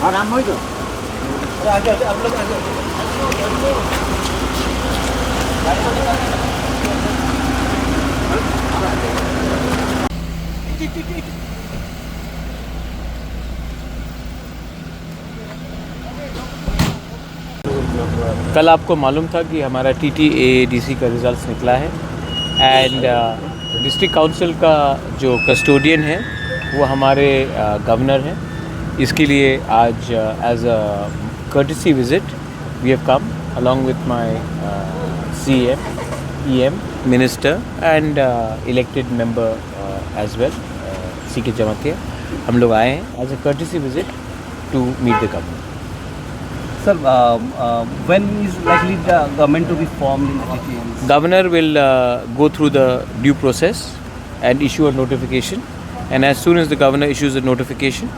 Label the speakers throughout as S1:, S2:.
S1: आराम हो जाओ।
S2: आगे आगे आप लोग आगे
S3: कल आपको मालूम था कि हमारा TTADC का रिज़ल्ट निकला है एंड डिस्ट्रिक्ट काउंसिल का जो कस्टोडियन है वो हमारे गवर्नर हैं। इसके लिए आज as a courtesy visit we have come along with my CM, EM, Minister and elected member as well, CK Jamatia। हम लोग आए हैं as a courtesy visit to meet the governor।
S2: Sir, when is likely the government to be formed in the TTADC?
S3: Governor will go through the due process and issue a notification, and as soon as the governor issues a notification,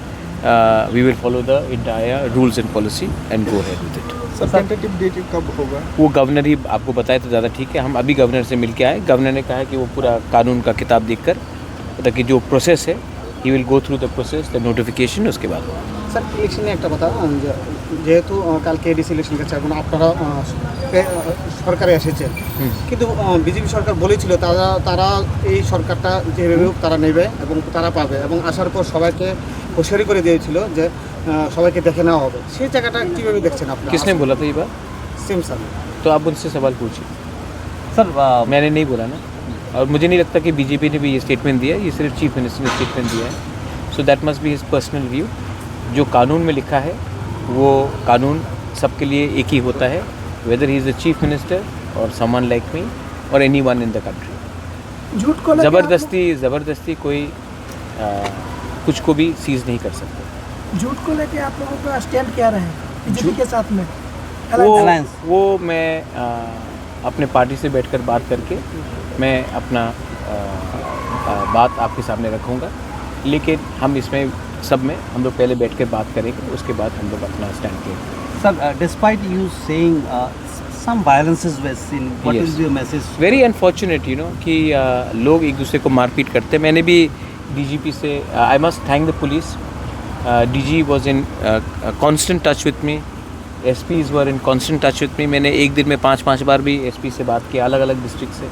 S3: we will follow the entire rules and policy and go ahead with it।
S4: Sir tentative date कब होगा?
S3: वो governor ही आपको बताए तो ज़्यादा ठीक है। हम अभी गवर्नर से मिल के आए। गवर्नर ने कहा है कि वो पूरा कानून का किताब देखकर ताकि जो प्रोसेस है he will go through the process the notification उसके बाद।
S1: স্যার ইলেকশনে একটা কথা যেহেতু কালকে এডিসি ইলেকশন কাছে এখন আপনারা সরকারে এসেছেন কিন্তু বিজেপি সরকার বলেছিল তারা এই সরকারটা যেভাবে হোক তারা নেবে এবং তারা পাবে এবং আসার পর সবাইকে হুঁশিয়ারি করে দিয়েছিল যে সবাইকে দেখে নেওয়া হবে। সেই জায়গাটা কীভাবে দেখছেন আপনারা?
S3: किसने बोला था ये बात?
S1: Same sir.
S3: तो आप उनसे सवाल पूछिए।
S2: Sir,
S3: मैंने नहीं बोला ना, और मुझे नहीं लगता कि बीजेपी ने भी ये स्टेटमेंट दिया है। ये सिर्फ चीफ मिनिस्टर ने स्टेटमेंट दिया है। So that must be his personal view. जो कानून में लिखा है वो कानून सबके लिए एक ही होता है, weather he is the chief minister और समवन लाइक मी और any one in the country.
S5: झूठ को
S3: ज़बरदस्ती कोई कुछ को भी सीज नहीं कर सकते।
S5: झूठ को लेके आप लोगों का स्टैंड क्या रहे बीजेपी के साथ में?
S3: वो मैं अपने पार्टी से बैठकर बात करके मैं अपना बात आपके सामने रखूँगा, लेकिन हम इसमें सब में हम लोग पहले बैठ कर बात करेंगे, उसके बाद हम लोग अपना स्टैंड लेंगे।
S2: sir, despite you saying some violences were seen, what
S3: Yes.
S2: is your message?
S3: Very unfortunate कि लोग एक दूसरे को मारपीट करते हैं। मैंने भी DGP से आई must thank the police. DG was in constant touch with me, SPs were in constant touch with me. मैंने एक दिन में 5 बार भी SP से बात किया, अलग अलग डिस्ट्रिक्ट से।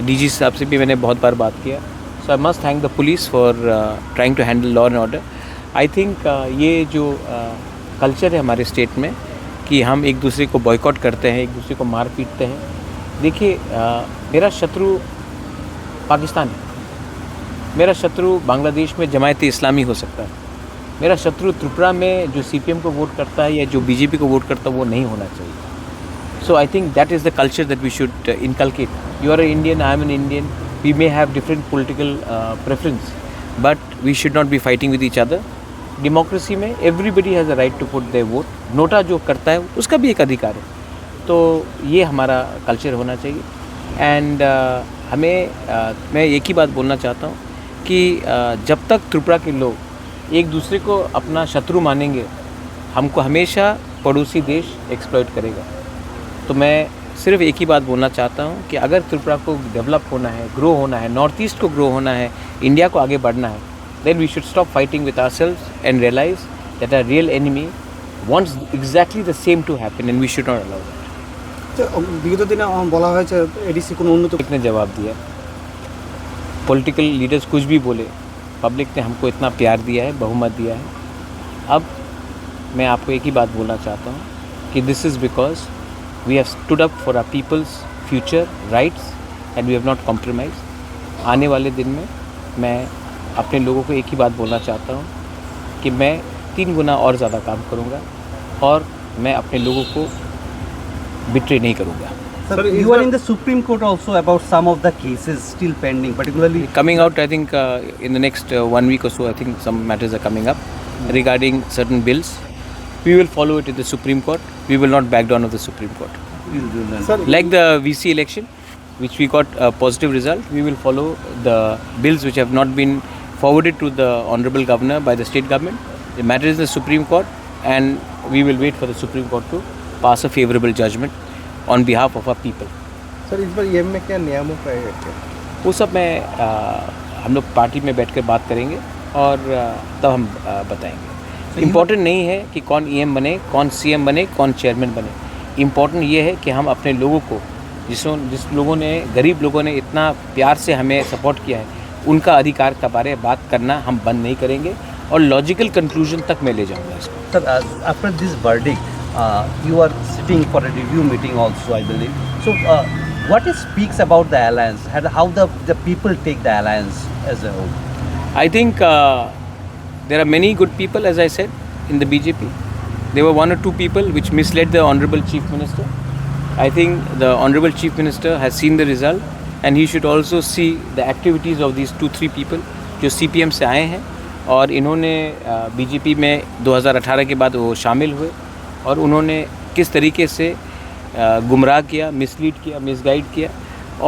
S3: DG साहब से भी मैंने बहुत बार बात किया। So I must thank the police for trying to handle law and order. I think ये जो कल्चर है हमारे स्टेट में कि हम एक दूसरे को बॉयकॉट करते हैं, एक दूसरे को मार पीटते हैं। देखिए, मेरा शत्रु पाकिस्तान है, मेरा शत्रु बांग्लादेश में जमायत इस्लामी हो सकता है, मेरा शत्रु त्रिपुरा में जो CPM को वोट करता है या जो BJP को वोट करता है वो नहीं होना चाहिए। So I think that is the culture that we should inculcate. You are a Indian, I am an Indian, we may have different political preference, but we should not be fighting with each other. Democracy में everybody has a right to put their vote. NOTA जो करता है उसका भी एक अधिकार है, तो ये हमारा कल्चर होना चाहिए। एंड मैं एक ही बात बोलना चाहता हूँ कि जब तक त्रिपुरा के लोग एक दूसरे को अपना शत्रु मानेंगे, हमको हमेशा पड़ोसी देश एक्सप्लॉइट करेगा। तो मैं सिर्फ एक ही बात बोलना चाहता हूँ कि अगर त्रिपुरा को डेवलप होना है, ग्रो होना है, नॉर्थ ईस्ट को ग्रो होना है, इंडिया को आगे बढ़ना है, then we should stop fighting with ourselves and realize that our real enemy wants exactly the same to happen and we should not allow that।
S1: বিগত দিনে বলা হয়েছে এডিসি কোনো উন্নত
S3: पब्लिक ने जवाब दिया, पॉलिटिकल लीडर्स कुछ भी बोले, पब्लिक ने हमको इतना प्यार दिया है, बहुमत दिया है। अब मैं आपको एक ही बात बोलना चाहता हूँ कि this is because we have stood up for our peoples future rights and we have not compromise. आने वाले दिन में मैं अपने लोगों को एक ही बात बोलना चाहता हूँ कि मैं 3 गुना और ज़्यादा काम करूँगा और मैं अपने लोगों को बिट्रे नहीं करूँगा।
S2: Sir, you are in the Supreme Court also about some of the cases still pending, particularly
S3: Coming out, I think in the next 1 week or so, I think some matters are coming up regarding certain bills. We will follow it in the Supreme Court. We will not back down of the Supreme Court.
S1: Sir
S3: Like the VC election, which we got a positive result, we will follow the bills which have not been forwarded to the Honorable Governor by the state government. The matter is in the Supreme Court and we will wait for the Supreme Court to pass a favourable judgment on behalf of our people.
S4: Sir इस बार EM में क्या नियामक रहेगा क्या?
S3: वो सब मैं हम लोग पार्टी में बैठकर बात करेंगे और तब हम बताएंगे। इम्पोर्टेंट नहीं है कि कौन ईएम बने, कौन सीएम बने, कौन चेयरमैन बने। इम्पोर्टेंट ये है कि हम अपने लोगों को, जिस लोगों ने, गरीब लोगों ने इतना प्यार से हमें सपोर्ट किया है, उनका अधिकार के बारे में बात करना हम बंद नहीं करेंगे और लॉजिकल कंक्लूजन तक मैं ले जाऊंगा इसको।
S2: Sir, after this verdict, you are sitting for a review meeting also, I believe. So, what it speaks about the alliance? How the people take the alliance as a whole?
S3: I think there are many good people, as I said, in the BJP. There were one or two people which misled the Honorable Chief Minister. I think the Honorable Chief Minister has seen the result and he should also see the activities of these 2-3 people जो CPM से आए हैं और इन्होंने BJP में 2018 के बाद वो शामिल हुए और उन्होंने किस तरीके से गुमराह किया, मिसलीड किया, मिसगाइड किया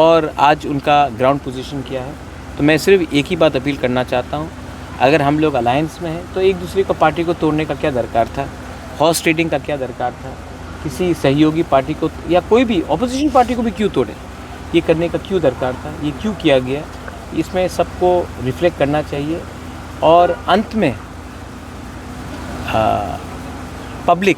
S3: और आज उनका ग्राउंड पोजीशन किया है। तो मैं सिर्फ एक ही बात अपील करना चाहता हूँ, अगर हम लोग अलायंस में हैं तो एक दूसरे को पार्टी को तोड़ने का क्या दरकार था, हॉर्स ट्रेडिंग का क्या दरकार था, किसी सहयोगी पार्टी को या कोई भी ऑपोजिशन पार्टी को भी क्यों तोड़े, ये करने का क्यों दरकार था, ये क्यों किया गया, इसमें सबको रिफ्लेक्ट करना चाहिए। और अंत में पब्लिक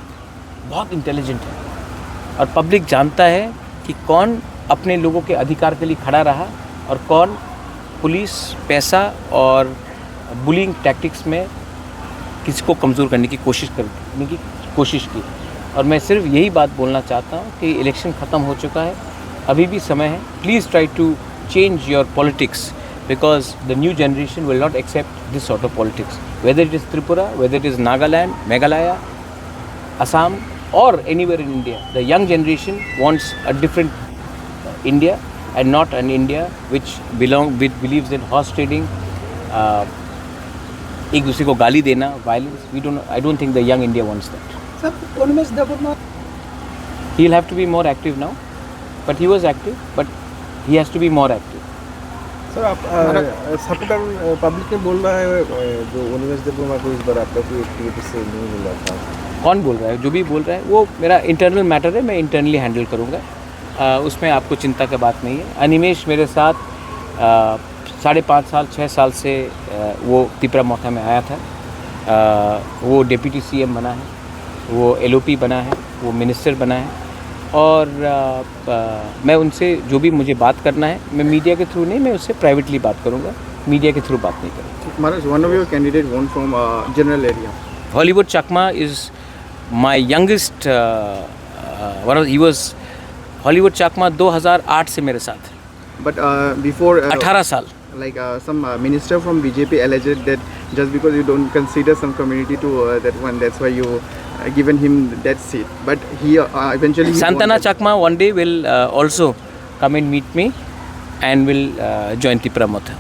S3: बहुत इंटेलिजेंट है और पब्लिक जानता है कि कौन अपने लोगों के अधिकार के लिए खड़ा रहा और कौन पुलिस, पैसा और बुलिंग टैक्टिक्स में किसी को कमज़ोर करने की कोशिश की। और मैं सिर्फ यही बात बोलना चाहता हूँ कि इलेक्शन ख़त्म हो चुका है, अभी भी समय है। Please try to change your politics because the new generation will not accept this sort of politics. Whether it is Tripura, whether it is Nagaland, Meghalaya, Assam or anywhere in India, the young generation wants a different India and not an India which believes in horse trading, एक दूसरे को गाली देना, violence. I don't think the young India wants that.
S5: Sir, Umesh Devorkar,
S3: He'll have to be more active now, but he was active, but he has to be more active.
S4: Sir आप supporter public ने बोल रहा है जो उन्मेष देववर्मा को इस बार आपका कोई एक्टिविटी से नहीं मिला था।
S3: कौन बोल रहा है? जो भी बोल रहा है वो मेरा इंटरनल मैटर है, मैं इंटरनली हैंडल करूँगा, उसमें आपको चिंता की बात नहीं है। अनिमेश मेरे साथ 5.5 साल 6 साल से वो तिपरा मोथा में आया था, वो डिप्टी CM बना है, वो LOP बना है, वो मिनिस्टर बना है और मैं उनसे जो भी मुझे बात करना है, मैं मीडिया के थ्रू नहीं, मैं उससे प्राइवेटली बात करूँगा, मीडिया के थ्रू बात नहीं करूँगा।
S4: Maharaj, one of your candidate won from general area.
S3: Hollywood Chakma is my youngest he was Hollywood Chakma 2008 से मेरे साथ,
S4: But before
S3: 18 साल।
S4: like some minister from BJP alleged that just because you don't consider some community to that one, that's why you given him that seat. But he eventually
S3: Santana Chakma one day will also come and meet me and will join Tipra Motha.